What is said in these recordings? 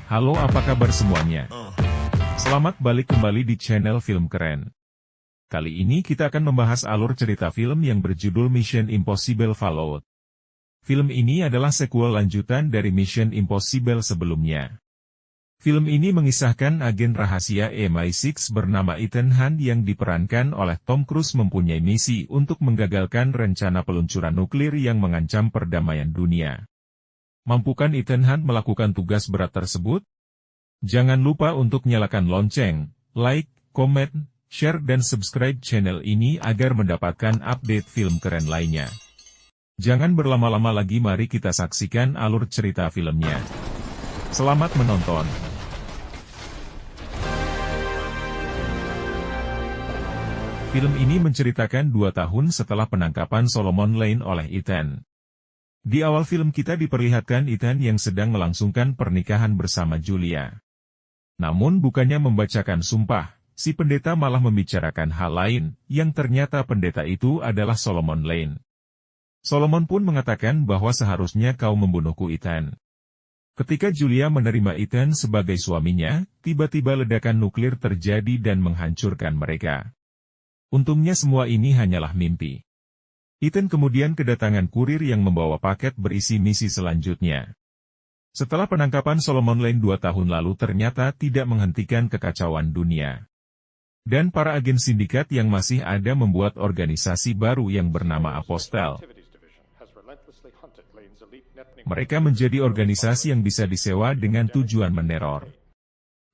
Halo, apa kabar semuanya? Selamat balik kembali di channel Film Keren. Kali ini kita akan membahas alur cerita film yang berjudul Mission Impossible Fallout. Film ini adalah sequel lanjutan dari Mission Impossible sebelumnya. Film ini mengisahkan agen rahasia MI6 bernama Ethan Hunt yang diperankan oleh Tom Cruise mempunyai misi untuk menggagalkan rencana peluncuran nuklir yang mengancam perdamaian dunia. Mampukah Ethan Hunt melakukan tugas berat tersebut? Jangan lupa untuk nyalakan lonceng, like, komen, share dan subscribe channel ini agar mendapatkan update film keren lainnya. Jangan berlama-lama lagi, mari kita saksikan alur cerita filmnya. Selamat menonton. Film ini menceritakan 2 tahun setelah penangkapan Solomon Lane oleh Ethan. Di awal film kita diperlihatkan Ethan yang sedang melangsungkan pernikahan bersama Julia. Namun bukannya membacakan sumpah, si pendeta malah membicarakan hal lain, yang ternyata pendeta itu adalah Solomon Lane. Solomon pun mengatakan bahwa seharusnya kau membunuhku, Ethan. Ketika Julia menerima Ethan sebagai suaminya, tiba-tiba ledakan nuklir terjadi dan menghancurkan mereka. Untungnya semua ini hanyalah mimpi. Ethan kemudian kedatangan kurir yang membawa paket berisi misi selanjutnya. Setelah penangkapan Solomon Lane 2 tahun lalu ternyata tidak menghentikan kekacauan dunia. Dan para agen sindikat yang masih ada membuat organisasi baru yang bernama Apostel. Mereka menjadi organisasi yang bisa disewa dengan tujuan meneror.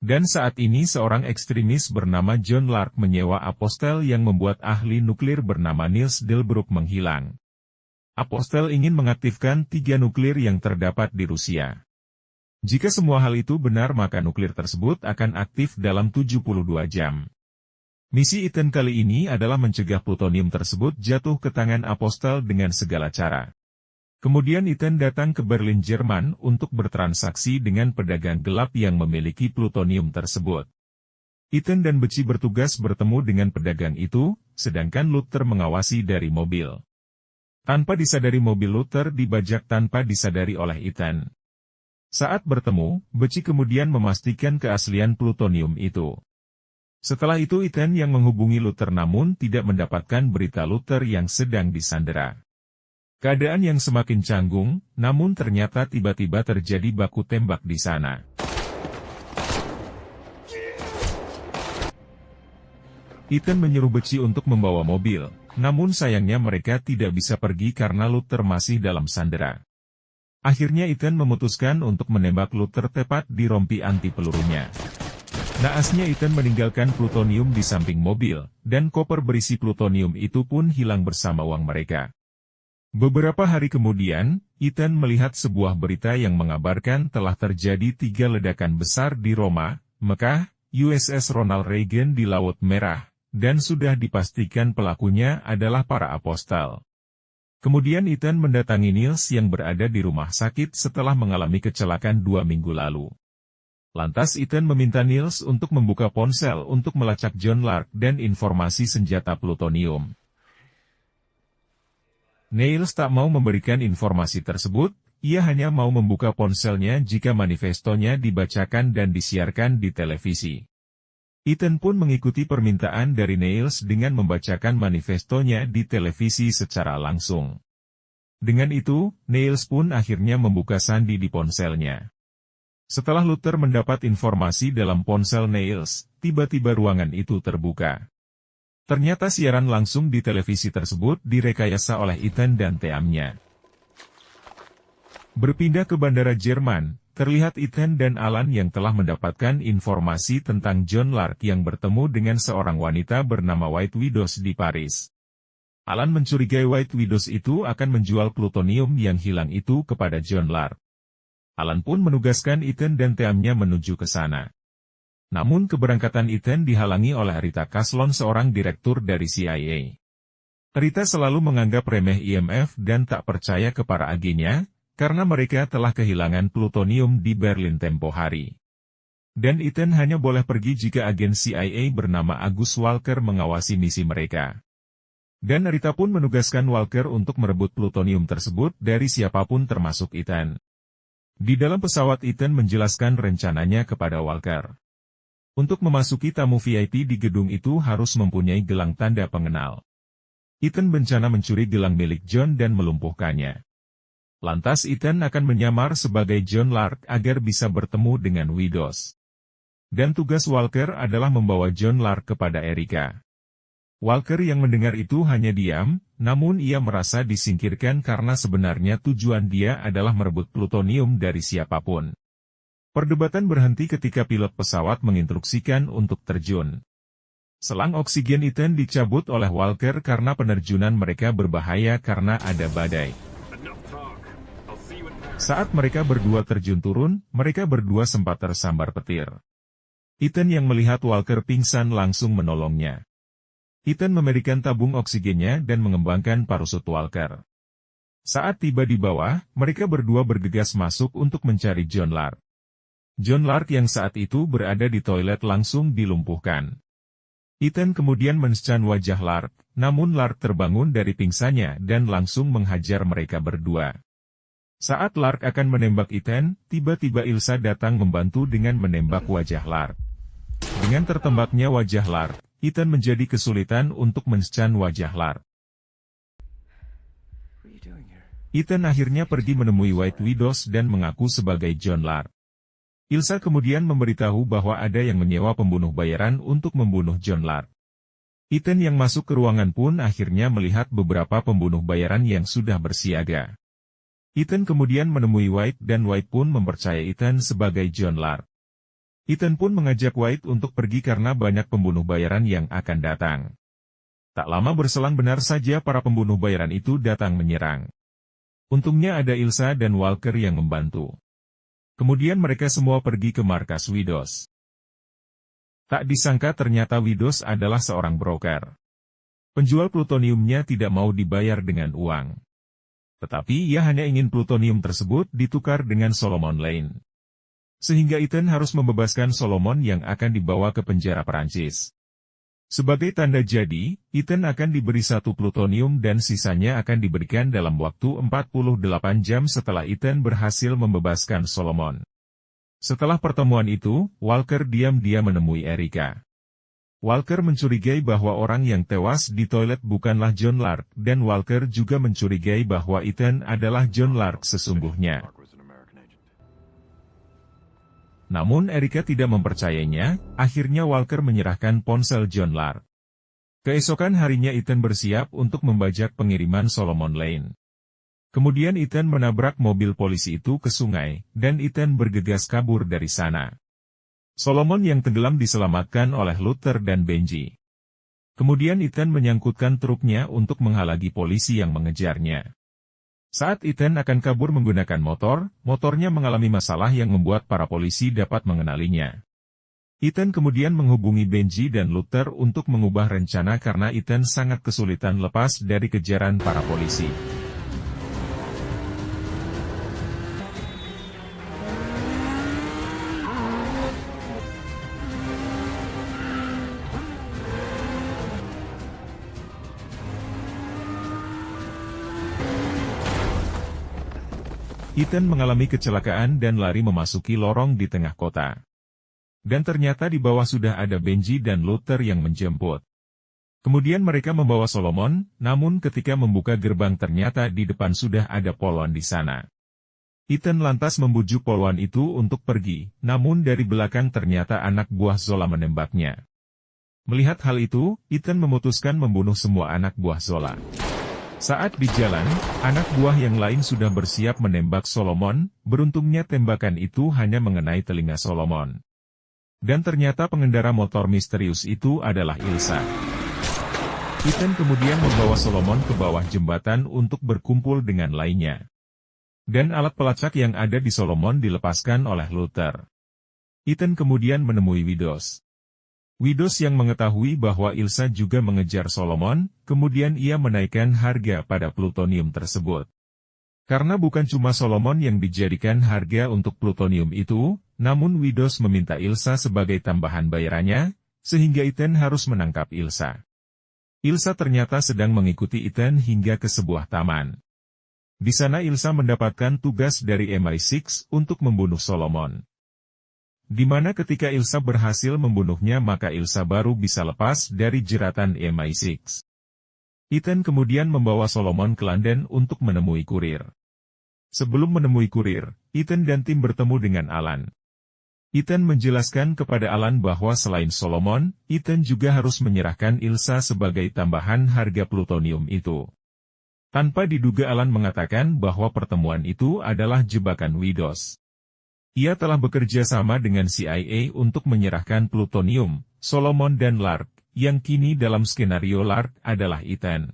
Dan saat ini seorang ekstremis bernama John Lark menyewa Apostel yang membuat ahli nuklir bernama Niels Delbruck menghilang. Apostel ingin mengaktifkan 3 nuklir yang terdapat di Rusia. Jika semua hal itu benar maka nuklir tersebut akan aktif dalam 72 jam. Misi Ethan kali ini adalah mencegah plutonium tersebut jatuh ke tangan Apostel dengan segala cara. Kemudian Ethan datang ke Berlin, Jerman untuk bertransaksi dengan pedagang gelap yang memiliki plutonium tersebut. Ethan dan Beci bertugas bertemu dengan pedagang itu, sedangkan Luther mengawasi dari mobil. Tanpa disadari mobil Luther dibajak tanpa disadari oleh Ethan. Saat bertemu, Beci kemudian memastikan keaslian plutonium itu. Setelah itu Ethan yang menghubungi Luther namun tidak mendapatkan berita Luther yang sedang disandera. Keadaan yang semakin canggung, namun ternyata tiba-tiba terjadi baku tembak di sana. Ethan menyuruh Beci untuk membawa mobil, namun sayangnya mereka tidak bisa pergi karena Luther masih dalam sandera. Akhirnya Ethan memutuskan untuk menembak Luther tepat di rompi anti pelurunya. Naasnya Ethan meninggalkan plutonium di samping mobil, dan koper berisi plutonium itu pun hilang bersama uang mereka. Beberapa hari kemudian, Ethan melihat sebuah berita yang mengabarkan telah terjadi 3 ledakan besar di Roma, Mekah, USS Ronald Reagan di Laut Merah, dan sudah dipastikan pelakunya adalah para apostel. Kemudian Ethan mendatangi Niels yang berada di rumah sakit setelah mengalami kecelakaan 2 minggu lalu. Lantas Ethan meminta Niels untuk membuka ponsel untuk melacak John Lark dan informasi senjata plutonium. Niels tak mau memberikan informasi tersebut, ia hanya mau membuka ponselnya jika manifestonya dibacakan dan disiarkan di televisi. Ethan pun mengikuti permintaan dari Niels dengan membacakan manifestonya di televisi secara langsung. Dengan itu, Niels pun akhirnya membuka sandi di ponselnya. Setelah Luther mendapat informasi dalam ponsel Niels, tiba-tiba ruangan itu terbuka. Ternyata siaran langsung di televisi tersebut direkayasa oleh Ethan dan teamnya. Berpindah ke bandara Jerman, terlihat Ethan dan Alan yang telah mendapatkan informasi tentang John Lark yang bertemu dengan seorang wanita bernama White Widows di Paris. Alan mencurigai White Widows itu akan menjual plutonium yang hilang itu kepada John Lark. Alan pun menugaskan Ethan dan teamnya menuju ke sana. Namun keberangkatan Ethan dihalangi oleh Rita Kaslon, seorang direktur dari CIA. Rita selalu menganggap remeh IMF dan tak percaya ke para agennya, karena mereka telah kehilangan plutonium di Berlin tempo hari. Dan Ethan hanya boleh pergi jika agen CIA bernama Agus Walker mengawasi misi mereka. Dan Rita pun menugaskan Walker untuk merebut plutonium tersebut dari siapapun termasuk Ethan. Di dalam pesawat Ethan menjelaskan rencananya kepada Walker. Untuk memasuki tamu VIP di gedung itu harus mempunyai gelang tanda pengenal. Ethan berencana mencuri gelang milik John dan melumpuhkannya. Lantas Ethan akan menyamar sebagai John Lark agar bisa bertemu dengan Widows. Dan tugas Walker adalah membawa John Lark kepada Erica. Walker yang mendengar itu hanya diam, namun ia merasa disingkirkan karena sebenarnya tujuan dia adalah merebut plutonium dari siapapun. Perdebatan berhenti ketika pilot pesawat menginstruksikan untuk terjun. Selang oksigen Ethan dicabut oleh Walker karena penerjunan mereka berbahaya karena ada badai. Saat mereka berdua terjun turun, mereka berdua sempat tersambar petir. Ethan yang melihat Walker pingsan langsung menolongnya. Ethan memberikan tabung oksigennya dan mengembangkan parasut Walker. Saat tiba di bawah, mereka berdua bergegas masuk untuk mencari John Lark. John Lark yang saat itu berada di toilet langsung dilumpuhkan. Ethan kemudian men-scan wajah Lark, namun Lark terbangun dari pingsannya dan langsung menghajar mereka berdua. Saat Lark akan menembak Ethan, tiba-tiba Ilsa datang membantu dengan menembak wajah Lark. Dengan tertembaknya wajah Lark, Ethan menjadi kesulitan untuk men-scan wajah Lark. Ethan akhirnya pergi menemui White Widows dan mengaku sebagai John Lark. Ilsa kemudian memberitahu bahwa ada yang menyewa pembunuh bayaran untuk membunuh John Lark. Ethan yang masuk ke ruangan pun akhirnya melihat beberapa pembunuh bayaran yang sudah bersiaga. Ethan kemudian menemui White dan White pun mempercayai Ethan sebagai John Lark. Ethan pun mengajak White untuk pergi karena banyak pembunuh bayaran yang akan datang. Tak lama berselang benar saja para pembunuh bayaran itu datang menyerang. Untungnya ada Ilsa dan Walker yang membantu. Kemudian mereka semua pergi ke markas Widows. Tak disangka ternyata Widows adalah seorang broker. Penjual plutoniumnya tidak mau dibayar dengan uang. Tetapi ia hanya ingin plutonium tersebut ditukar dengan Solomon Lane. Sehingga Ethan harus membebaskan Solomon yang akan dibawa ke penjara Perancis. Sebagai tanda jadi, Ethan akan diberi 1 plutonium dan sisanya akan diberikan dalam waktu 48 jam setelah Ethan berhasil membebaskan Solomon. Setelah pertemuan itu, Walker diam-diam menemui Erica. Walker mencurigai bahwa orang yang tewas di toilet bukanlah John Lark dan Walker juga mencurigai bahwa Ethan adalah John Lark sesungguhnya. Namun Erica tidak mempercayainya, akhirnya Walker menyerahkan ponsel John Lark. Keesokan harinya Ethan bersiap untuk membajak pengiriman Solomon Lane. Kemudian Ethan menabrak mobil polisi itu ke sungai, dan Ethan bergegas kabur dari sana. Solomon yang tenggelam diselamatkan oleh Luther dan Benji. Kemudian Ethan menyangkutkan truknya untuk menghalangi polisi yang mengejarnya. Saat Ethan akan kabur menggunakan motor, motornya mengalami masalah yang membuat para polisi dapat mengenalinya. Ethan kemudian menghubungi Benji dan Luther untuk mengubah rencana karena Ethan sangat kesulitan lepas dari kejaran para polisi. Ethan mengalami kecelakaan dan lari memasuki lorong di tengah kota. Dan ternyata di bawah sudah ada Benji dan Luther yang menjemput. Kemudian mereka membawa Solomon, namun ketika membuka gerbang ternyata di depan sudah ada Polwan di sana. Ethan lantas membujuk Polwan itu untuk pergi, namun dari belakang ternyata anak buah Zola menembaknya. Melihat hal itu, Ethan memutuskan membunuh semua anak buah Zola. Saat di jalan, anak buah yang lain sudah bersiap menembak Solomon, beruntungnya tembakan itu hanya mengenai telinga Solomon. Dan ternyata pengendara motor misterius itu adalah Ilsa. Ethan kemudian membawa Solomon ke bawah jembatan untuk berkumpul dengan lainnya. Dan alat pelacak yang ada di Solomon dilepaskan oleh Luther. Ethan kemudian menemui Widows. Widows yang mengetahui bahwa Ilsa juga mengejar Solomon, kemudian ia menaikkan harga pada plutonium tersebut. Karena bukan cuma Solomon yang dijadikan harga untuk plutonium itu, namun Widows meminta Ilsa sebagai tambahan bayarannya, sehingga Ethan harus menangkap Ilsa. Ilsa ternyata sedang mengikuti Ethan hingga ke sebuah taman. Di sana Ilsa mendapatkan tugas dari MI6 untuk membunuh Solomon. Di mana ketika Ilsa berhasil membunuhnya maka Ilsa baru bisa lepas dari jeratan MI6. Ethan kemudian membawa Solomon ke London untuk menemui kurir. Sebelum menemui kurir, Ethan dan tim bertemu dengan Alan. Ethan menjelaskan kepada Alan bahwa selain Solomon, Ethan juga harus menyerahkan Ilsa sebagai tambahan harga plutonium itu. Tanpa diduga Alan mengatakan bahwa pertemuan itu adalah jebakan Widows. Ia telah bekerja sama dengan CIA untuk menyerahkan plutonium, Solomon dan Lark, yang kini dalam skenario Lark adalah Ethan.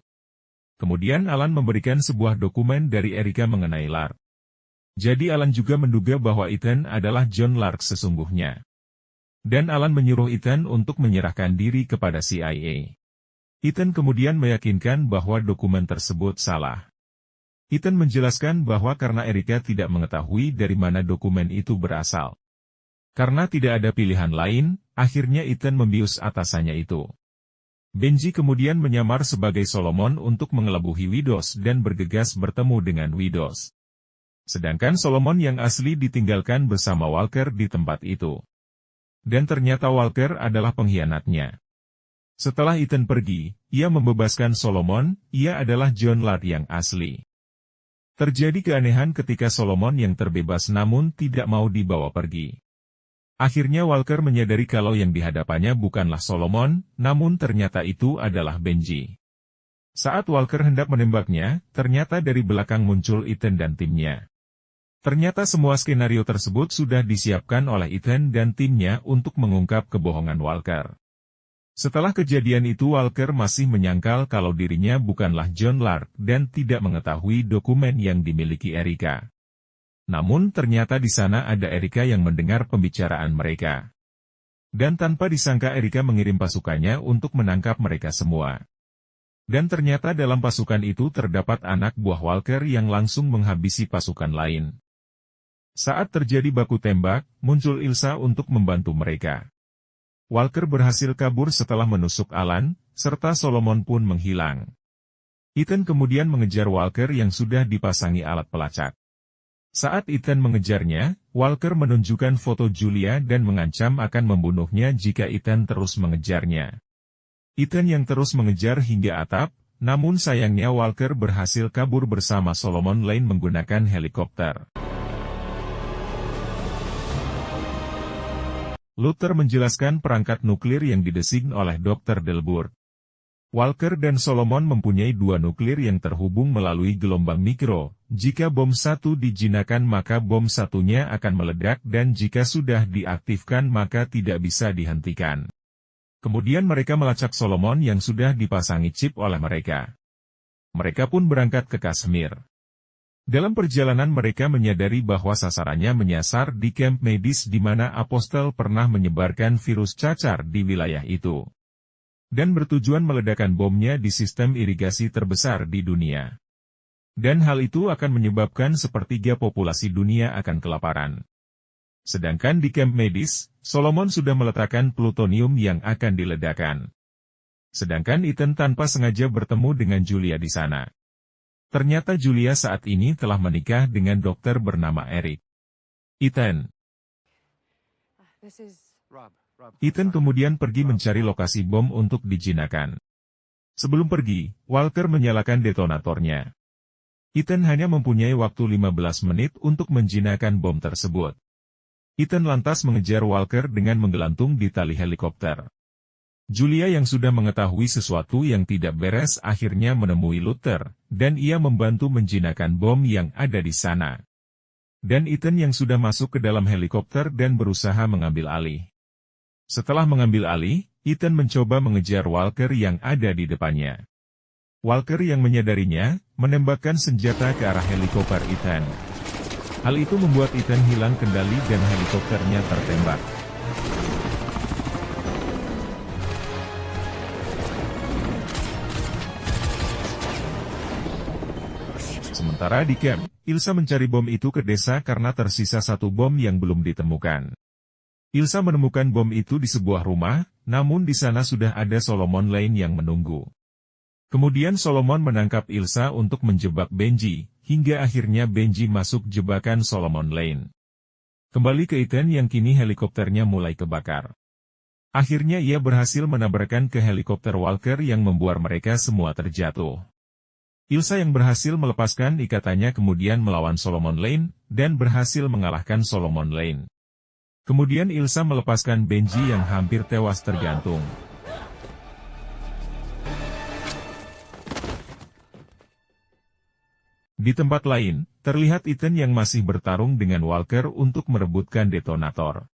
Kemudian Alan memberikan sebuah dokumen dari Erika mengenai Lark. Jadi Alan juga menduga bahwa Ethan adalah John Lark sesungguhnya. Dan Alan menyuruh Ethan untuk menyerahkan diri kepada CIA. Ethan kemudian meyakinkan bahwa dokumen tersebut salah. Ethan menjelaskan bahwa karena Erika tidak mengetahui dari mana dokumen itu berasal. Karena tidak ada pilihan lain, akhirnya Ethan membius atasannya itu. Benji kemudian menyamar sebagai Solomon untuk mengelabuhi Widows dan bergegas bertemu dengan Widows. Sedangkan Solomon yang asli ditinggalkan bersama Walker di tempat itu. Dan ternyata Walker adalah pengkhianatnya. Setelah Ethan pergi, ia membebaskan Solomon, ia adalah John Lark yang asli. Terjadi keanehan ketika Solomon yang terbebas namun tidak mau dibawa pergi. Akhirnya Walker menyadari kalau yang dihadapannya bukanlah Solomon, namun ternyata itu adalah Benji. Saat Walker hendak menembaknya, ternyata dari belakang muncul Ethan dan timnya. Ternyata semua skenario tersebut sudah disiapkan oleh Ethan dan timnya untuk mengungkap kebohongan Walker. Setelah kejadian itu Walker masih menyangkal kalau dirinya bukanlah John Lark dan tidak mengetahui dokumen yang dimiliki Erika. Namun ternyata di sana ada Erika yang mendengar pembicaraan mereka. Dan tanpa disangka Erika mengirim pasukannya untuk menangkap mereka semua. Dan ternyata dalam pasukan itu terdapat anak buah Walker yang langsung menghabisi pasukan lain. Saat terjadi baku tembak, muncul Ilsa untuk membantu mereka. Walker berhasil kabur setelah menusuk Alan, serta Solomon pun menghilang. Ethan kemudian mengejar Walker yang sudah dipasangi alat pelacak. Saat Ethan mengejarnya, Walker menunjukkan foto Julia dan mengancam akan membunuhnya jika Ethan terus mengejarnya. Ethan yang terus mengejar hingga atap, namun sayangnya Walker berhasil kabur bersama Solomon Lane menggunakan helikopter. Luther menjelaskan perangkat nuklir yang didesain oleh Dr. Delbourg. Walker dan Solomon mempunyai dua nuklir yang terhubung melalui gelombang mikro. Jika bom satu dijinakkan maka bom satunya akan meledak dan jika sudah diaktifkan maka tidak bisa dihentikan. Kemudian mereka melacak Solomon yang sudah dipasangi chip oleh mereka. Mereka pun berangkat ke Kashmir. Dalam perjalanan mereka menyadari bahwa sasarannya menyasar di kamp medis di mana Apostel pernah menyebarkan virus cacar di wilayah itu. Dan bertujuan meledakkan bomnya di sistem irigasi terbesar di dunia. Dan hal itu akan menyebabkan sepertiga populasi dunia akan kelaparan. Sedangkan di kamp medis, Solomon sudah meletakkan plutonium yang akan diledakkan. Sedangkan Ethan tanpa sengaja bertemu dengan Julia di sana. Ternyata Julia saat ini telah menikah dengan dokter bernama Eric. Ethan kemudian pergi mencari lokasi bom untuk dijinakkan. Sebelum pergi, Walker menyalakan detonatornya. Ethan hanya mempunyai waktu 15 menit untuk menjinakkan bom tersebut. Ethan lantas mengejar Walker dengan menggelantung di tali helikopter. Julia yang sudah mengetahui sesuatu yang tidak beres akhirnya menemui Luther, dan ia membantu menjinakkan bom yang ada di sana. Dan Ethan yang sudah masuk ke dalam helikopter dan berusaha mengambil alih. Setelah mengambil alih, Ethan mencoba mengejar Walker yang ada di depannya. Walker yang menyadarinya, menembakkan senjata ke arah helikopter Ethan. Hal itu membuat Ethan hilang kendali dan helikopternya tertembak. Sementara di camp, Ilsa mencari bom itu ke desa karena tersisa satu bom yang belum ditemukan. Ilsa menemukan bom itu di sebuah rumah, namun di sana sudah ada Solomon Lane yang menunggu. Kemudian Solomon menangkap Ilsa untuk menjebak Benji, hingga akhirnya Benji masuk jebakan Solomon Lane. Kembali ke Ethan yang kini helikopternya mulai kebakar. Akhirnya ia berhasil menabrakkan ke helikopter Walker yang membuat mereka semua terjatuh. Ilsa yang berhasil melepaskan ikatannya kemudian melawan Solomon Lane, dan berhasil mengalahkan Solomon Lane. Kemudian Ilsa melepaskan Benji yang hampir tewas tergantung. Di tempat lain, terlihat Ethan yang masih bertarung dengan Walker untuk merebutkan detonator.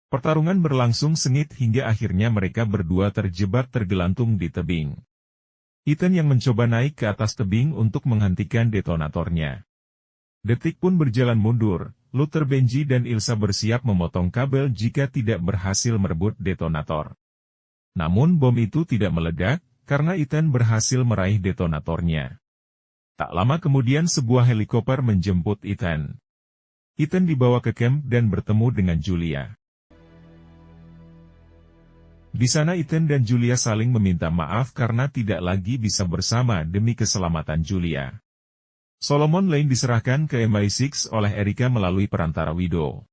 Pertarungan berlangsung sengit hingga akhirnya mereka berdua terjebak tergelantung di tebing. Ethan yang mencoba naik ke atas tebing untuk menghentikan detonatornya. Detik pun berjalan mundur, Luther, Benji dan Ilsa bersiap memotong kabel jika tidak berhasil merebut detonator. Namun bom itu tidak meledak, karena Ethan berhasil meraih detonatornya. Tak lama kemudian sebuah helikopter menjemput Ethan. Ethan dibawa ke camp dan bertemu dengan Julia. Di sana Ethan dan Julia saling meminta maaf karena tidak lagi bisa bersama demi keselamatan Julia. Solomon Lane diserahkan ke MI6 oleh Erika melalui perantara Widow.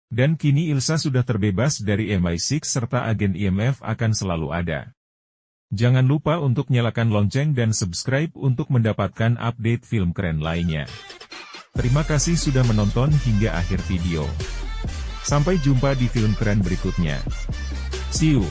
Dan kini Ilsa sudah terbebas dari MI6 serta agen IMF akan selalu ada. Jangan lupa untuk nyalakan lonceng dan subscribe untuk mendapatkan update film keren lainnya. Terima kasih sudah menonton hingga akhir video. Sampai jumpa di film keren berikutnya. See you.